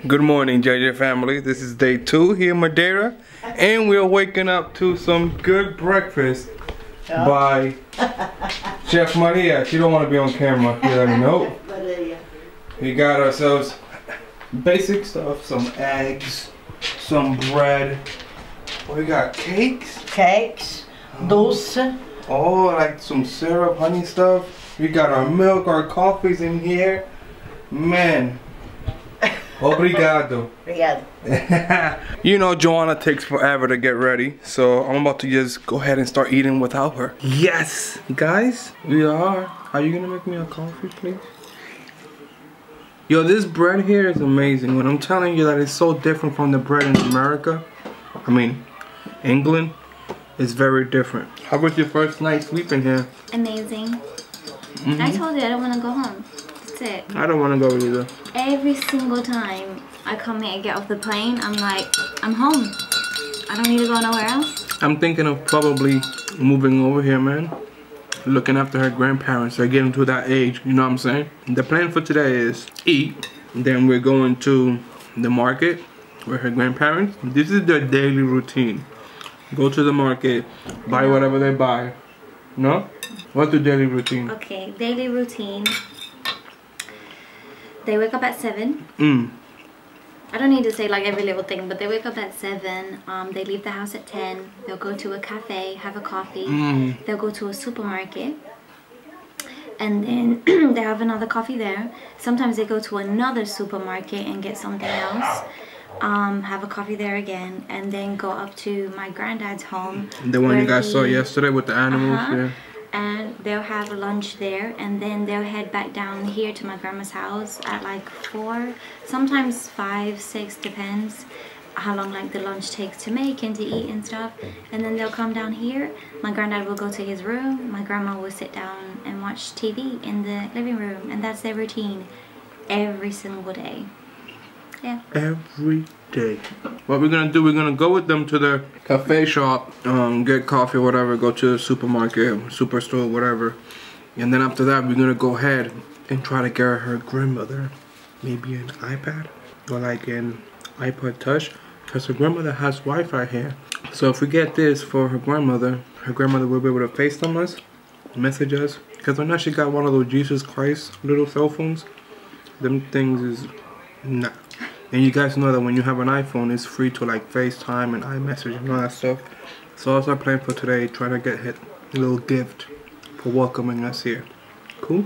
Good morning, JJ family. This is day 2 here in Madeira, and we're waking up to some good breakfast by Chef Maria. She don't want to be on camera. You already know. We got ourselves basic stuff: some eggs, some bread. We got cakes, dulce. Oh, like some syrup, honey stuff. We got our milk, our coffees in here. Man. Obrigado. Obrigado. You know, Joanna takes forever to get ready, so I'm about to just go ahead and start eating without her. Yes, guys, we are. Are you gonna make me a coffee, please? Yo, this bread here is amazing. When I'm telling you that it's so different from the bread in America, I mean, England, it's very different. How was your first night sleeping here? Amazing. I told you I don't want to go home. That's it. I don't want to go either. Every single time I come here and get off the plane, I'm like, I'm home. I don't need to go nowhere else. I'm thinking of probably moving over here, man. Looking after her grandparents. They're getting to that age, you know what I'm saying? The plan for today is eat. Then we're going to the market with her grandparents. This is their daily routine. Go to the market, buy whatever they buy. No? What's the daily routine? Okay, daily routine. They wake up at 7. I don't need to say like every little thing, but they wake up at 7. They leave the house at 10. They'll go to a cafe, have a coffee. They'll go to a supermarket. And then they have another coffee there. Sometimes they go to another supermarket and get something else. Have a coffee there again. And then go up to my granddad's home. The one you guys saw yesterday with the animals, yeah. And they'll have lunch there, and then they'll head back down here to my grandma's house at like 4, sometimes 5, 6, depends how long like the lunch takes to make and to eat and stuff. And then they'll come down here. My granddad will go to his room. My grandma will sit down and watch TV in the living room, and that's their routine every single day. Yeah. Every day. What we're gonna do, we're gonna go with them to the cafe shop, get coffee or whatever, go to the supermarket, superstore, whatever. And then after that, we're gonna go ahead and try to get her grandmother maybe an iPad or like an iPod Touch, because her grandmother has Wi-Fi here. So if we get this for her grandmother will be able to FaceTime us, message us, because right now she got one of those Jesus Christ little cell phones. Them things is nah. And you guys know that when you have an iPhone, it's free to like FaceTime and iMessage and all that stuff. So that's our plan for today, trying to get hit a little gift for welcoming us here. Cool?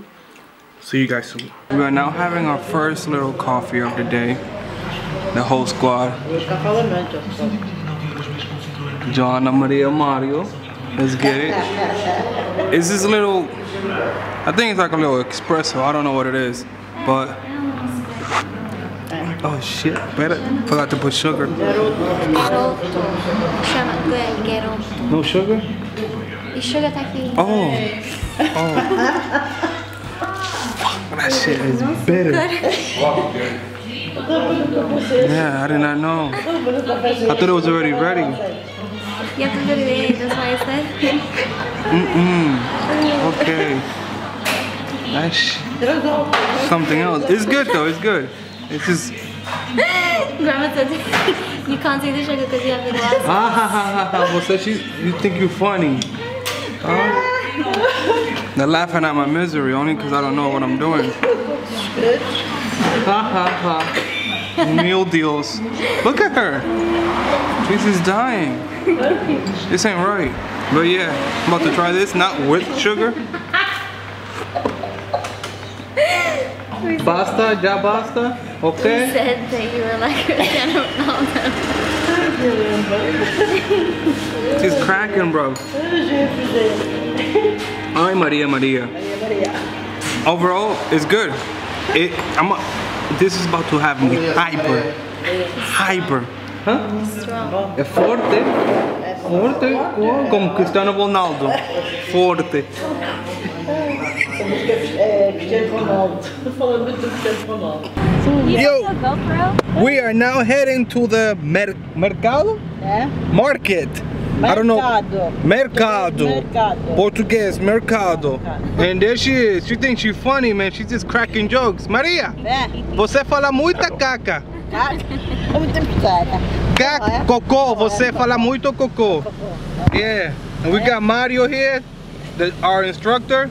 See you guys soon. We are now having our first little coffee of the day. The whole squad. Joanna, Maria, Mario. Let's get it. It's this little, I think it's like a little espresso. I don't know what it is, but oh shit, better. Forgot to put sugar. No sugar? The sugar taki. Oh. That shit is bitter. Yeah, I did not know. I thought it was already ready. You have to put it in, that's why I said. Okay. That's something else. It's good though, it's good. It's just... Grandma said you can't see the sugar because you have the glass. You think you're funny. They're laughing at my misery only because I don't know what I'm doing. Meal deals. Look at her. She's just dying. This ain't right. But yeah, I'm about to try this, not with sugar. Basta, ya basta, okay? You said that you were like Cristiano Ronaldo. She's cracking, bro. Ay, Maria. Overall, it's good. This is about to have me hyper. Huh? Strong. É forte. Como Cristiano Ronaldo. Forte. Yo, we are now heading to the mercado? Market. Mercado. I don't know. Mercado. Portuguese, mercado. And there she is. She thinks she's funny, man. She's just cracking jokes. Maria, você fala muita caca. Cocô, você fala muito cocô. Yeah, and we got Mario here, our instructor.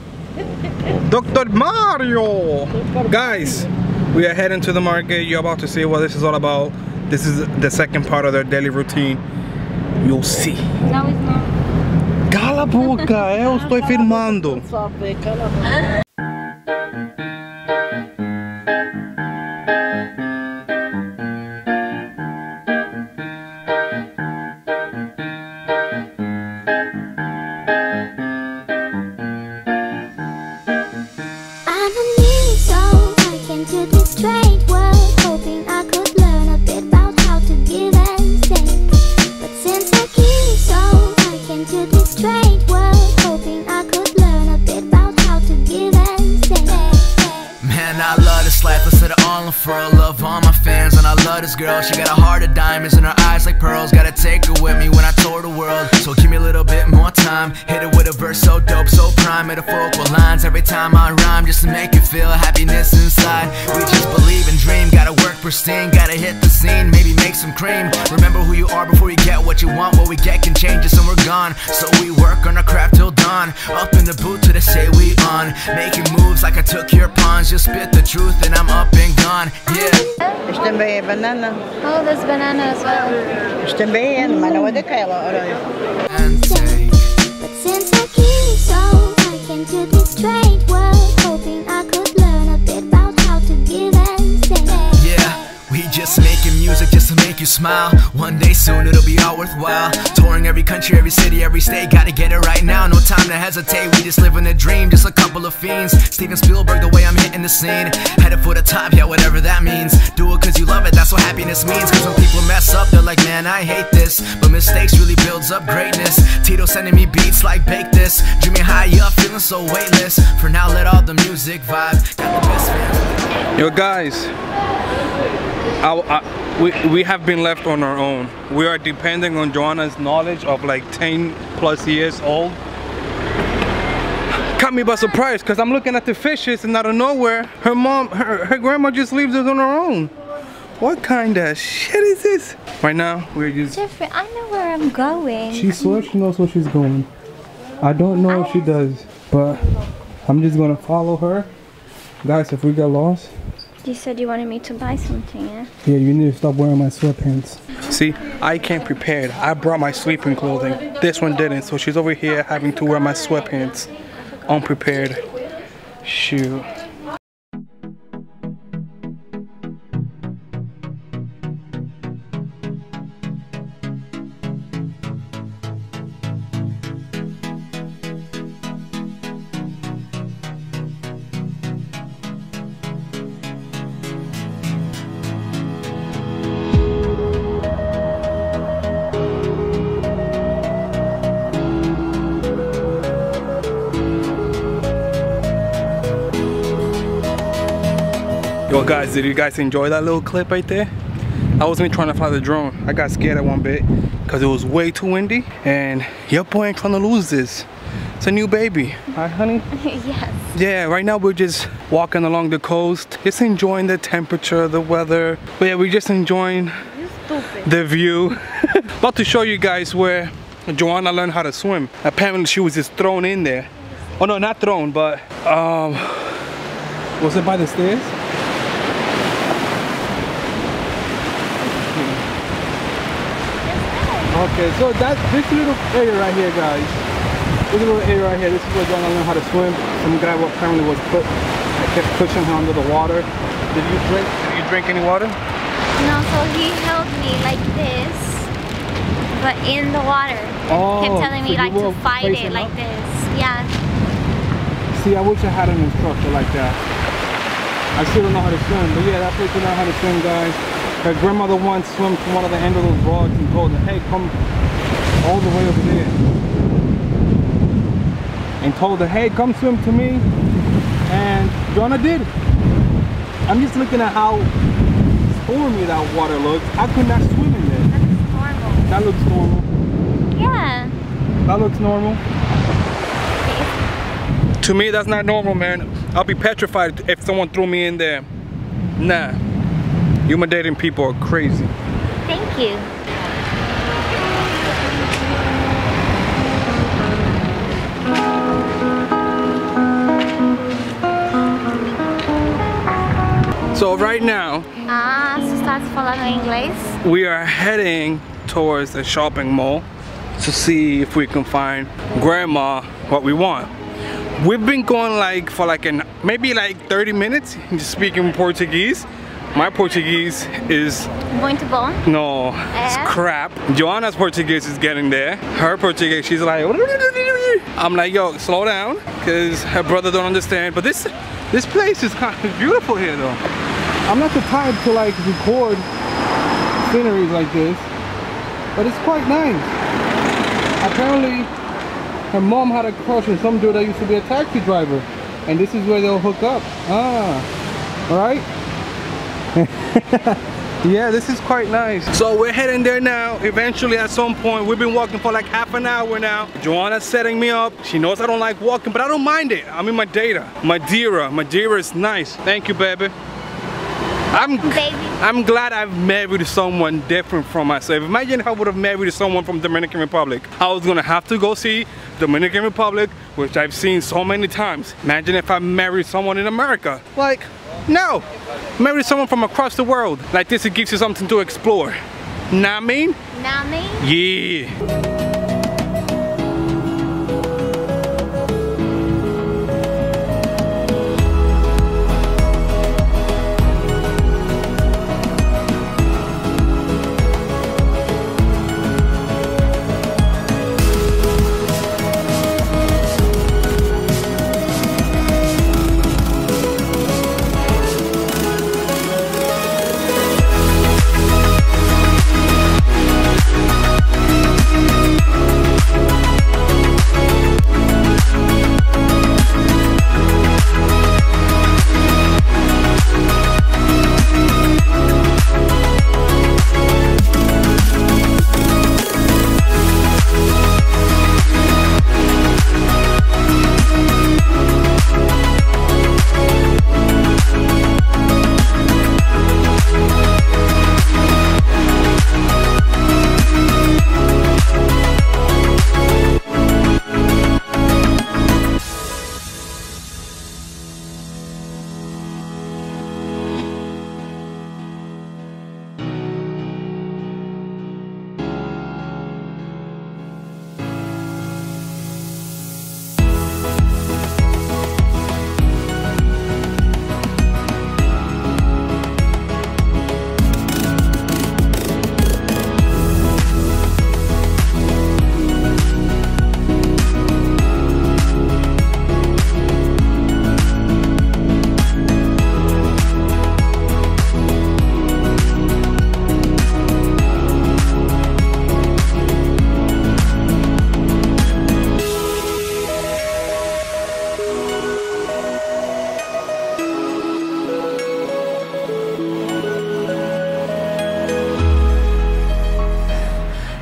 Dr. Mario! Guys, we are heading to the market. You're about to see what this is all about. This is the second part of their daily routine. You'll see. No, it's not. Cala a boca, eu estou filmando. For a love on my fans, and I love this girl. She got a heart of diamonds and her eyes like pearls. Gotta take her with me when I tour the world. So give me a little bit more time. Hit it with a verse so dope, so prime. Metaphorical lines every time I rhyme, just to make you feel happiness inside. We just believe and dream. Gotta work pristine, gotta hit the scene. Maybe make some cream. Remember who you are before you get what you want. What we get can change us and we're gone. So we work on our craft till dawn. Up in the booth till they say we on. Making moves like I took your pawns. Just spit the truth and I'm up and gone. Yeah. Isto também é banana. Oh, there's banana as well. Isto também é, mas não é daquela, olha. But since I keep so I came to this strange world, hoping I could learn a bit about how to give and take. Yeah, we just making music just to make you smile. One day soon it'll be all worthwhile. Touring every country, every city, every state. Gotta get it right now, no time to hesitate. We just living a dream, just a couple of fiends. Steven Spielberg, the way I'm hitting the scene. Headed for the top, yeah, whatever that means. Do it cause you love it, that's what happiness means. Cause when people mess up, they're like, man, I hate this. But mistakes really builds up greatness. Tito sending me beats like bake this. Dreaming high up, feeling so weightless. For now, let all the music vibe. Got the best fans. Yo guys, we have been left on our own. We are depending on Joanna's knowledge of like 10 plus years old. Caught me by surprise because I'm looking at the fishes and out of nowhere her grandma just leaves us on our own. What kind of shit is this? Right now we're just Jeffrey, I know where I'm going. She swears she knows where she's going. I don't know if she does, but I'm just gonna follow her. Guys, if we get lost, You said you wanted me to buy something, yeah? yeah, you need to stop wearing my sweatpants. See, I came prepared. I brought my sleeping clothing. This one didn't, so she's over here having to wear my sweatpants. Unprepared. Shoot. Yo guys, did you guys enjoy that little clip right there? I wasn't trying to fly the drone. I got scared at one bit because it was way too windy and your boy ain't trying to lose this. It's a new baby. Hi honey? Yes. Yeah, right now we're just walking along the coast, just enjoying the temperature, the weather. But yeah, we're just enjoying the view. About to show you guys where Joanna learned how to swim. Apparently she was just thrown in there. Oh no, not thrown, but was it by the stairs? Okay, so that's this little area right here, guys. This little area right here, this is where Joanna learned how to swim. Some guy apparently was kept pushing her under the water. Did you drink any water? No, so he held me like this, but in the water. Oh, kept telling me so like to fight it like up? this. Yeah. See, I wish I had an instructor like that. I still don't know how to swim, but yeah, that's what you know how to swim, guys. Her grandmother once swam to one of the end of those rods and told her, hey, come all the way over there. And told her, hey, come swim to me. And Joanna did. I'm just looking at how stormy that water looks. I could not swim in there. That looks normal. That looks normal. Yeah. That looks normal. To me, that's not normal, man. I'll be petrified if someone threw me in there. Nah. You Madeiran people are crazy. Thank you. So right now, Se estás falando inglês? we are heading towards the shopping mall to see if we can find grandma what we want. We've been going like for like maybe like 30 minutes just speaking Portuguese. My Portuguese is Muito bom. no, it's crap. Joanna's Portuguese is getting there. Her Portuguese, she's like, I'm like, yo, slow down, because her brother don't understand. But this place is kind of beautiful here though. I'm not the type to like record sceneries like this, but it's quite nice. Apparently, her mom had a crush on some dude that used to be a taxi driver, and this is where they'll hook up. All right. Yeah, this is quite nice. So we're heading there now. Eventually, at some point, we've been walking for like half an hour now. Joanna's setting me up. She knows I don't like walking, but I don't mind it. I'm in Madeira. Madeira is nice. Thank you, baby. I'm glad I've married someone different from myself. Imagine if I would have married someone from Dominican Republic. I was gonna have to go see Dominican Republic, which I've seen so many times. Imagine if I married someone in America. Like, no. Marry someone from across the world. Like this, it gives you something to explore. Nah, I mean? Nah, me? Yeah.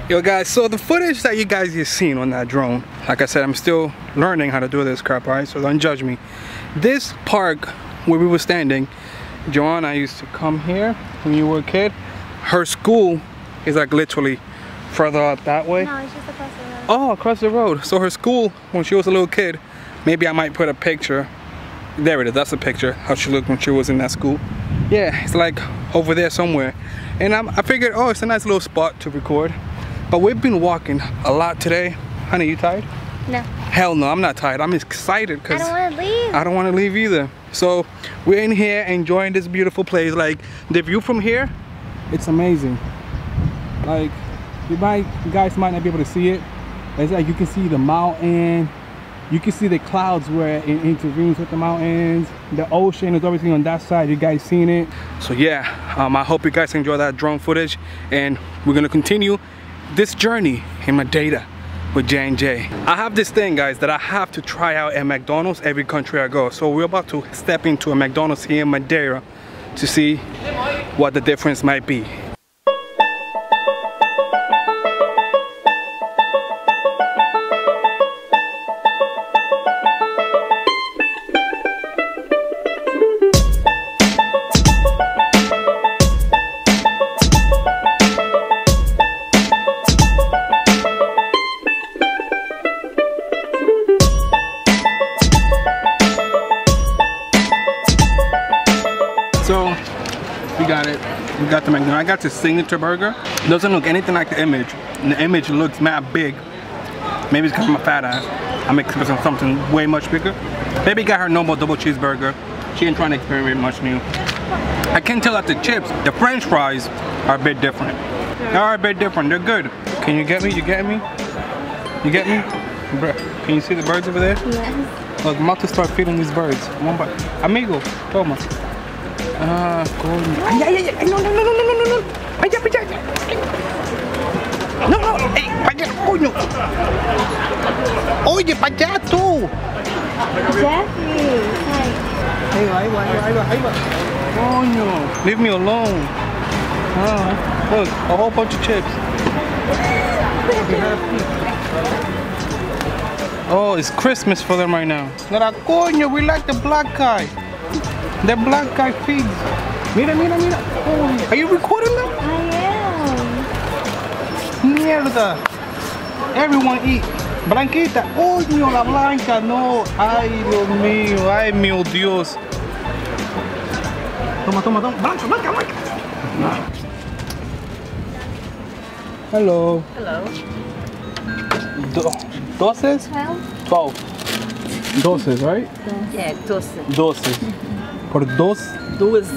Yo guys, so the footage that you guys have seen on that drone, like I said, I'm still learning how to do this crap, alright? So don't judge me. This park where we were standing, Joanna used to come here when you were a kid. Her school is like literally further up that way. No, it's just across the road. Oh, across the road. So her school, when she was a little kid, maybe I might put a picture. There it is, that's a picture, how she looked when she was in that school. Yeah, it's like over there somewhere. And I figured, oh, it's a nice little spot to record. But we've been walking a lot today. Honey, you tired? No. Hell no, I'm not tired. I'm excited because I don't want to leave. I don't want to leave either. So we're in here enjoying this beautiful place. Like the view from here, it's amazing. Like you guys might not be able to see it. It's like you can see the mountain. You can see the clouds where it intervenes with the mountains. The ocean is everything on that side. You guys seen it? So yeah, I hope you guys enjoy that drone footage, and we're gonna continue this journey in Madeira with J&J. I have this thing, guys, that I have to try out at McDonald's every country I go. So we're about to step into a McDonald's here in Madeira to see what the difference might be. got the McDonald. I got the signature burger. It doesn't look anything like the image. And the image looks mad big. Maybe it's because I'm a fat ass. I'm expecting something way much bigger. Baby got her normal double cheeseburger. She ain't trying to experiment much new. I can tell that the chips, the French fries, are a bit different. They are a bit different. They're good. Can you get me? You get me? You get me? Bruh, can you see the birds over there? Yes. Look, I'm about to start feeding these birds. One by amigo, toma. Coño. Ay, ay, ay, ay, no, no, no, no, no, no, no. Ay, ay, ay, ay. No, no, ey, para allá, coño. Oye, para allá tú. Jeffrey, Ahí va, ahí va, ahí va, ahí va. Coño, leave me alone. Look, a whole bunch of chips. Oh, it's Christmas for them right now. Mira, coño, we like the black guy. The black guy pigs. Mira, mira, mira. Oh, are you recording them? I am. Mierda. Everyone eat. Blanquita. Coño, la blanca. No. Ay, Dios mío. Ay, mío Dios. Toma, toma, toma. Blanca, blanca, blanca. Hello. Hello. Doses? 12. Doses, right? Yeah, 12. Doses. Por dos. 12.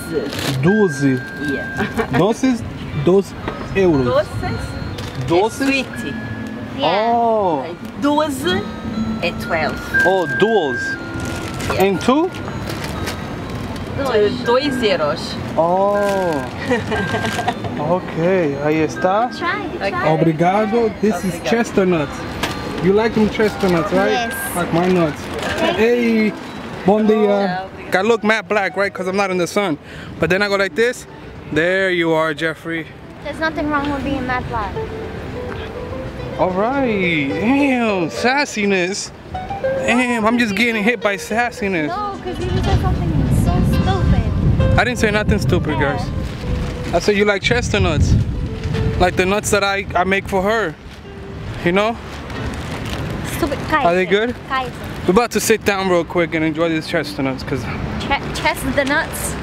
12. Yeah. Doses, 2 euros. 12 Doses? sweet. Oh. 12 e 12. Oh, duals. Yeah. And 2? 2 euros. Oh. Okay, ahí está. Try, Okay. try. Obrigado. This is Obrigado. chestnuts. You like them chestnuts, right? Yes. Like my nuts. Hey, bon dia. I look matte black, right? Because I'm not in the sun. But then I go like this. There you are, Jeffrey. There's nothing wrong with being matte black. All right. Damn, sassiness. Damn, I'm just getting hit by sassiness. No, because you just said something so stupid. I didn't say nothing stupid, guys. I said you like chestnuts. Like the nuts that I make for her. You know? Stupid. Are they good? Cállate. We're about to sit down real quick and enjoy these chestnuts, because Chestnuts.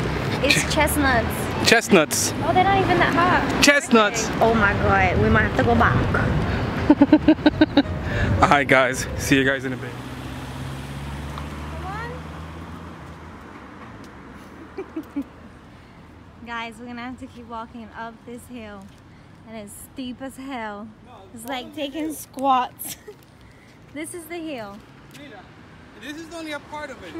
It's chestnuts. chestnuts. Oh, they're not even that hot. Chestnuts. Oh my god, we might have to go back. Alright guys, see you guys in a bit. Guys, we're gonna have to keep walking up this hill. And it's steep as hell. It's like taking squats. This is the hill. This is only a part of it.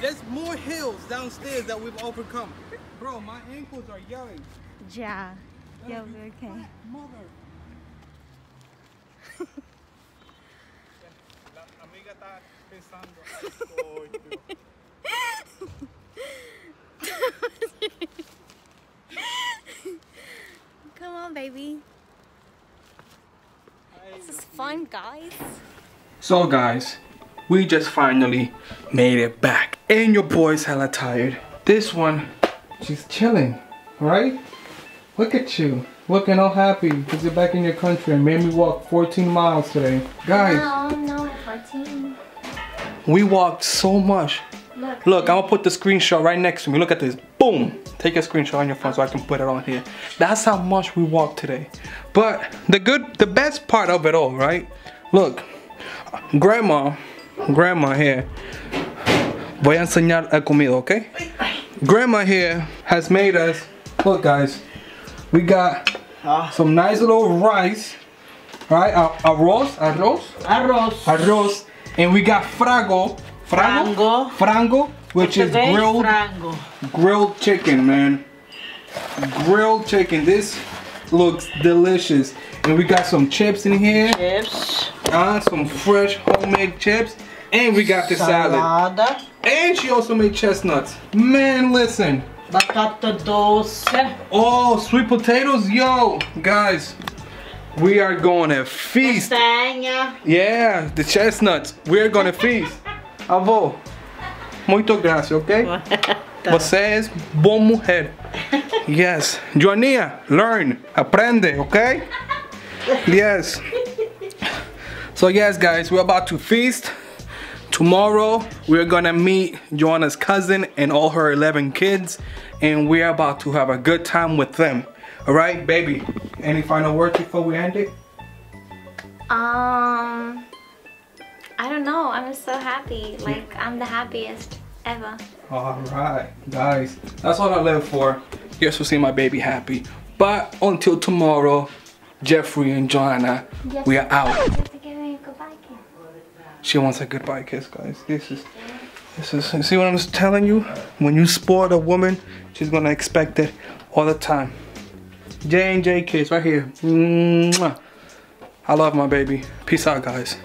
There's more hills downstairs that we've overcome. Bro, my ankles are yelling. Yeah. You'll be okay. Mother. La amiga está pensando. Come on, baby. This is fun, guys. So guys, we just finally made it back. And your boy's hella tired. This one, she's chilling, right? Look at you, looking all happy because you're back in your country and made me walk 14 miles today. Guys, No, 14. we walked so much. Look, I'm gonna put the screenshot right next to me. Look at this, boom. Take a screenshot on your phone so I can put it on here. That's how much we walked today. But the best part of it all, right? Look, grandma here. Voy a enseñar la comida, okay? Grandma here has made us, look guys, we got some nice little rice, right? Arroz, and we got frango, which is grilled chicken, man. Grilled chicken. This looks delicious. And we got some chips in here. Some fresh homemade chips. And we got the salad. And she also made chestnuts. Man, listen. Batata doce. Oh, sweet potatoes. Yo, guys, we are going to feast. Yeah, the chestnuts. We're going to feast. Avô, muito graças, ok? Você é boa mulher. Yes. Joania, learn. Aprende, okay? Yes. So yes, guys, we're about to feast. Tomorrow, we're gonna meet Joanna's cousin and all her 11 kids. and we're about to have a good time with them. All right, baby. Any final words before we end it? I don't know. I'm so happy. Like, I'm the happiest ever. All right, guys. That's what I live for. Just to see my baby happy. But until tomorrow, Jeffrey and Joanna, we are out. You have to give me a goodbye kiss. She wants a goodbye kiss, guys. This is, see what I'm telling you? When you spoil a woman, she's gonna expect it all the time. J&J kiss right here. Mwah. I love my baby. Peace out, guys.